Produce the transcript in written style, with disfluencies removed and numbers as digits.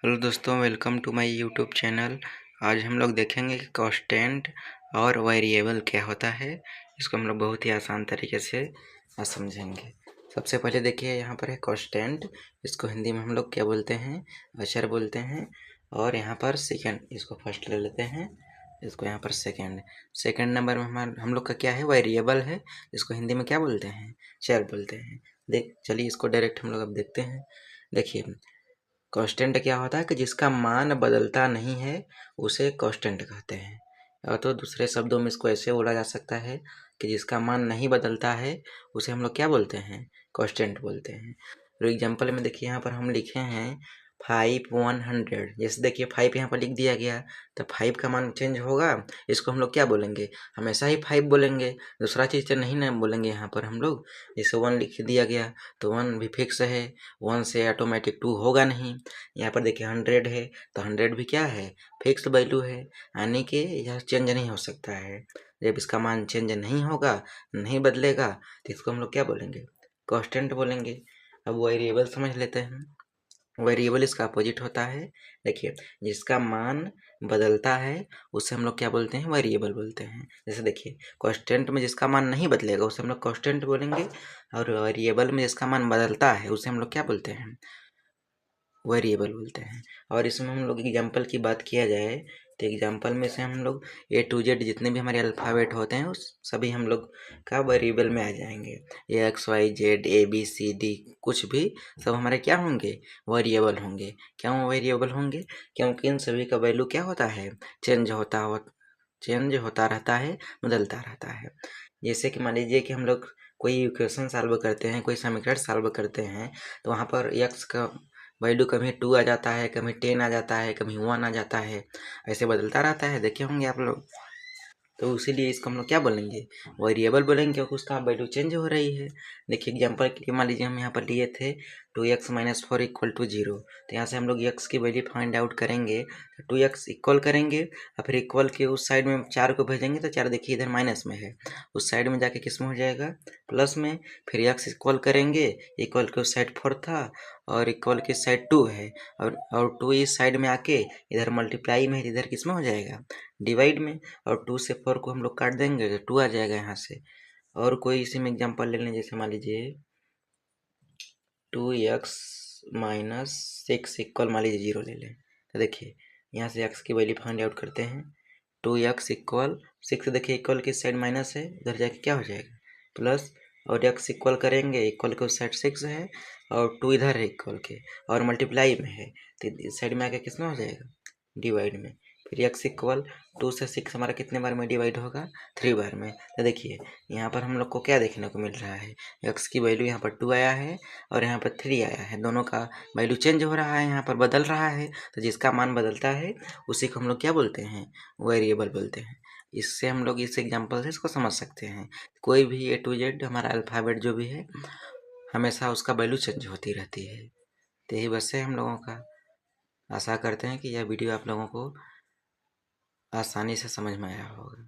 Hello दोस्तों, welcome to my YouTube channel. आज हम लोग देखेंगे कि कांस्टेंट और वेरिएबल क्या होता है। इसको हम लोग बहुत ही आसान तरीके से समझेंगे। सबसे पहले देखिए, यहाँ पर है कांस्टेंट। इसको हिंदी में हम लोग क्या बोलते हैं? अक्षर बोलते हैं। और यहाँ पर सेकंड, इसको फर्स्ट ले लेते हैं, इसको यहाँ पर सेकंड। सेकंड नंबर में हम लोग का क्या है? वेरिएबल है। इसको हिंदी में क्या बोलते हैं? चर बोलते हैं। चलिए इसको डायरेक्ट हम लोग अब देखते हैं। देखिए, कांस्टेंट क्या होता है कि जिसका मान बदलता नहीं है उसे कांस्टेंट कहते हैं। या तो दूसरे शब्दों में इसको ऐसे बोला जा सकता है कि जिसका मान नहीं बदलता है उसे हम लोग क्या बोलते हैं? कांस्टेंट बोलते हैं। तो एग्जांपल में देखिए, यहाँ पर हम लिखे हैं 5 100। जैसे देखिए 5 यहाँ पर लिख दिया गया, तो 5 का मान चेंज होगा। इसको हम लोग क्या बोलेंगे? हमेशा ही 5 बोलेंगे, दूसरा चीज़ तो नहीं ना बोलेंगे। यहाँ पर हम लोग जैसे 1 लिख दिया गया तो 1 भी फिक्स है, 1 से ऑटोमेटिक 2 होगा नहीं। यहाँ पर देखिए 100 है तो 100 भी क्या है? फिक्स वैल्यू है, यानी कि यह चेंज नहीं हो सकता है। जब इसका मान चेंज नहीं होगा, नहीं बदलेगा, तो इसको हम लोग क्या बोलेंगे? कांस्टेंट बोलेंगे। अब वेरिएबल समझ लेते हैं। वेरिएबल इसका अपोजिट होता है। देखिए, जिसका मान बदलता है उसे हम लोग क्या बोलते हैं? वेरिएबल बोलते हैं। जैसे देखिए, कांस्टेंट में जिसका मान नहीं बदलेगा उसे हम लोग कांस्टेंट बोलेंगे, और वेरिएबल में जिसका मान बदलता है उसे हम लोग क्या बोलते हैं? वेरिएबल बोलते हैं। और इसमें हम लोग एग्जाम्पल की बात किया जाए तो एग्जाम्पल में से हम लोग A to Z जितने भी हमारे अल्फ़ाबेट होते हैं उस सभी हम लोग का वेरिएबल में आ जाएंगे। XYZ ABCD कुछ भी सब हमारे क्या होंगे? वेरिएबल होंगे। क्यों वेरिएबल होंगे? क्योंकि इन सभी का वैल्यू क्या होता है? चेंज होता रहता है, बदलता रहता है। जैसे कि मान लीजिए कि हम लोग कोई इक्वेशन सॉल्व करते हैं, कोई समीकरण सॉल्व करते हैं, तो वहाँ पर x का वैल्यू कभी 2 आ जाता है, कभी 10 आ जाता है, कभी 1 आ जाता है, ऐसे बदलता रहता है। देखे होंगे आप लोग। तो इसीलिए इसको हम लोग क्या बोलेंगे? वेरिएबल बोलेंगे, क्योंकि उसका वैल्यू चेंज हो रही है। देखिए एग्जांपल के लिए मान लीजिए हम यहाँ पर लिए थे 2x - 4 = 0। तो यहाँ से हम लोग x की वैल्यू फाइंड आउट करेंगे, तो 2x इक्वल करेंगे और फिर इक्वल के उस साइड में 4 को भेजेंगे, तो 4 देखिए इधर माइनस में है, उस साइड में जाके किस में हो जाएगा? प्लस में। फिर x इक्वल करेंगे, इक्वल के उस साइड 4 था और इक्वल के साइड 2 है, और 2 इस साइड में आके इधर मल्टीप्लाई में है, इधर किस में हो जाएगा? डिवाइड में। और 2 से 4 को हम लोग काट देंगे तो 2 आ जाएगा यहाँ से। और कोई इसी में एग्जांपल ले लें, जैसे मान लीजिए 2x - 6 इक्वल मान लीजिए 0 ले लें। तो देखिए यहाँ से x की वैल्यू फाइंड आउट करते हैं। 2x इक्वल 6, देखिए इक्वल की साइड माइनस है, उधर जाके क्या हो जाएगा? प्लस। और x इक्वल करेंगे, इक्वल के उस साइड 6 है और 2 इधर है इक्वल के, और मल्टीप्लाई में है, तो इस साइड में आके किस में हो जाएगा? डिवाइड में। फिर x इक्वल 2 से 6 हमारा कितने बार में डिवाइड होगा? 3 बार में। तो देखिए यहाँ पर हम लोग को क्या देखने को मिल रहा है? x की वैल्यू यहाँ पर 2 आया है और यहाँ पर 3 आया है, दोनों का वैल्यू चेंज हो रहा है, यहाँ पर बदल रहा है। तो जिसका मान बदलता है उसी को हम लोग क्या बोलते हैं? वेरिएबल बोलते हैं। इससे हम लोग इस एग्जांपल से इसको समझ सकते हैं। कोई भी A to Z हमारा अल्फ़ाबेट जो भी है, हमेशा उसका वैल्यू चेंज होती रहती है। तो यही बस है हम लोगों का। आशा करते हैं कि यह वीडियो आप लोगों को आसानी से समझ में आया होगा।